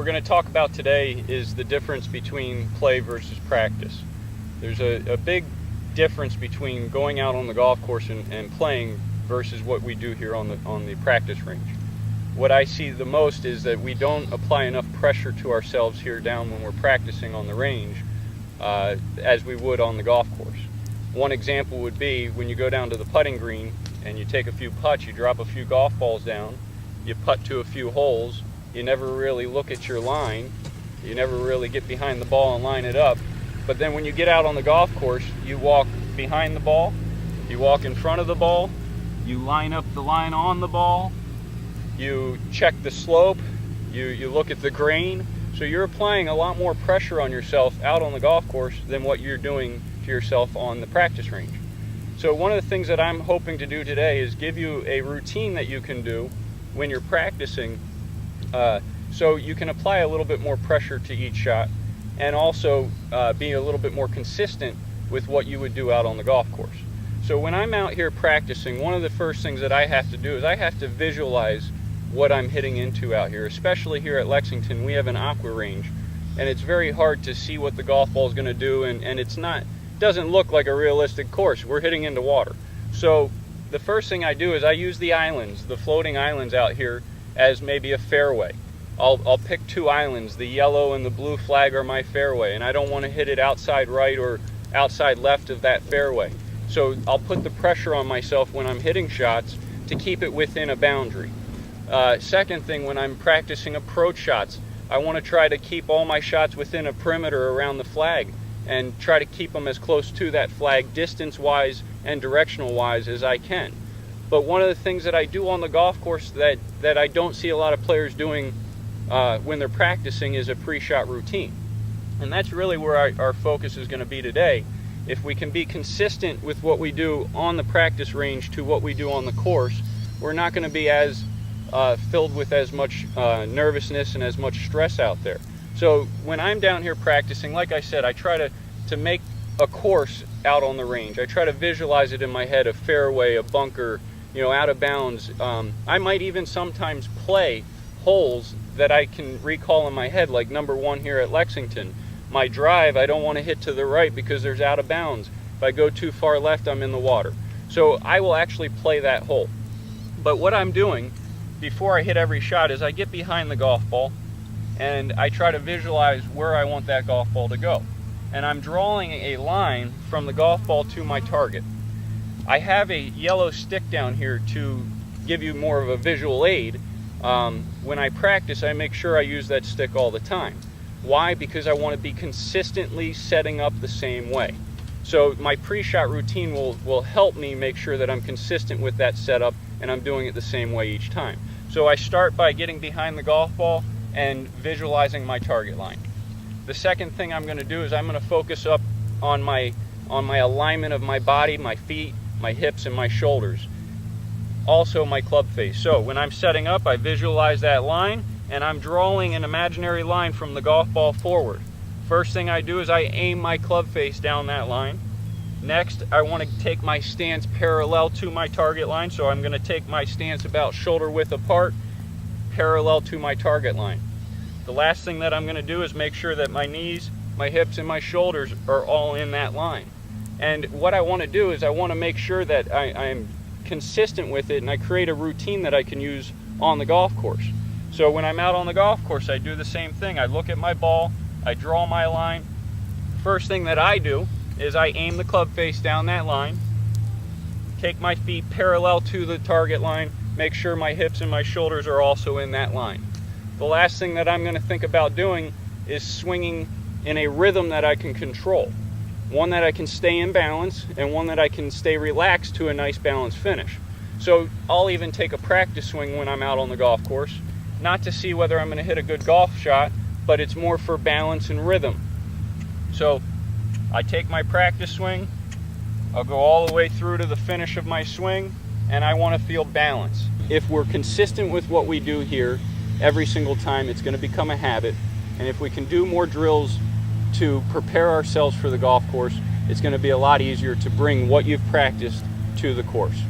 going to talk about today is the difference between play versus practice. There's a big difference between going out on the golf course and playing versus what we do here on the practice range. What I see the most is that we don't apply enough pressure to ourselves here down when we're practicing on the range as we would on the golf course. One example would be when you go down to the putting green and you take a few putts, you drop a few golf balls down, you putt to a few holes, you never really look at your line, you never really get behind the ball and line it up. But then when you get out on the golf course, you walk behind the ball, you walk in front of the ball, you line up the line on the ball, you check the slope, you look at the grain. So you're applying a lot more pressure on yourself out on the golf course than what you're doing to yourself on the practice range. So one of the things that I'm hoping to do today is give you a routine that you can do when you're practicing, so you can apply a little bit more pressure to each shot and also be a little bit more consistent with what you would do out on the golf course. So when I'm out here practicing, one of the first things that I have to do is I have to visualize what I'm hitting into out here. Especially here at Lexington, we have an aqua range, and it's very hard to see what the golf ball is going to do, and doesn't look like a realistic course. We're hitting into water. So the first thing I do is I use the islands, the floating islands out here, as maybe a fairway. I'll pick two islands. The yellow and the blue flag are my fairway, and I don't want to hit it outside right or outside left of that fairway. So I'll put the pressure on myself when I'm hitting shots to keep it within a boundary. Second thing, when I'm practicing approach shots, I want to try to keep all my shots within a perimeter around the flag and try to keep them as close to that flag distance-wise and directional-wise as I can. But one of the things that I do on the golf course that I don't see a lot of players doing when they're practicing is a pre-shot routine. And that's really where our focus is going to be today. If we can be consistent with what we do on the practice range to what we do on the course, we're not going to be as filled with as much nervousness and as much stress out there. So when I'm down here practicing, like I said, I try to make a course out on the range. I try to visualize it in my head, a fairway, a bunker, out of bounds. I might even sometimes play holes that I can recall in my head, like number 1 here at Lexington. My drive, I don't want to hit to the right because there's out of bounds. If I go too far left, I'm in the water. So I will actually play that hole. But what I'm doing before I hit every shot is I get behind the golf ball and I try to visualize where I want that golf ball to go. And I'm drawing a line from the golf ball to my target. I have a yellow stick down here to give you more of a visual aid. When I practice, I make sure I use that stick all the time. Why? Because I want to be consistently setting up the same way. So my pre-shot routine will help me make sure that I'm consistent with that setup and I'm doing it the same way each time. So I start by getting behind the golf ball and visualizing my target line. The second thing I'm going to do is I'm going to focus up on my alignment of my body, my feet, my hips, and my shoulders. Also my club face. So when I'm setting up, I visualize that line and I'm drawing an imaginary line from the golf ball forward. First thing I do is I aim my club face down that line. Next, I want to take my stance parallel to my target line. So I'm going to take my stance about shoulder width apart, parallel to my target line. The last thing that I'm going to do is make sure that my knees, my hips, and my shoulders are all in that line. And what I want to do is I want to make sure that I'm consistent with it and I create a routine that I can use on the golf course. So when I'm out on the golf course, I do the same thing. I look at my ball, I draw my line. First thing that I do is I aim the club face down that line, take my feet parallel to the target line, make sure my hips and my shoulders are also in that line. The last thing that I'm going to think about doing is swinging in a rhythm that I can control. One that I can stay in balance and one that I can stay relaxed to a nice balanced finish. So I'll even take a practice swing when I'm out on the golf course, not to see whether I'm going to hit a good golf shot, but it's more for balance and rhythm. So I take my practice swing, I'll go all the way through to the finish of my swing, and I want to feel balance. If we're consistent with what we do here every single time, it's going to become a habit. And if we can do more drills to prepare ourselves for the golf course, it's going to be a lot easier to bring what you've practiced to the course.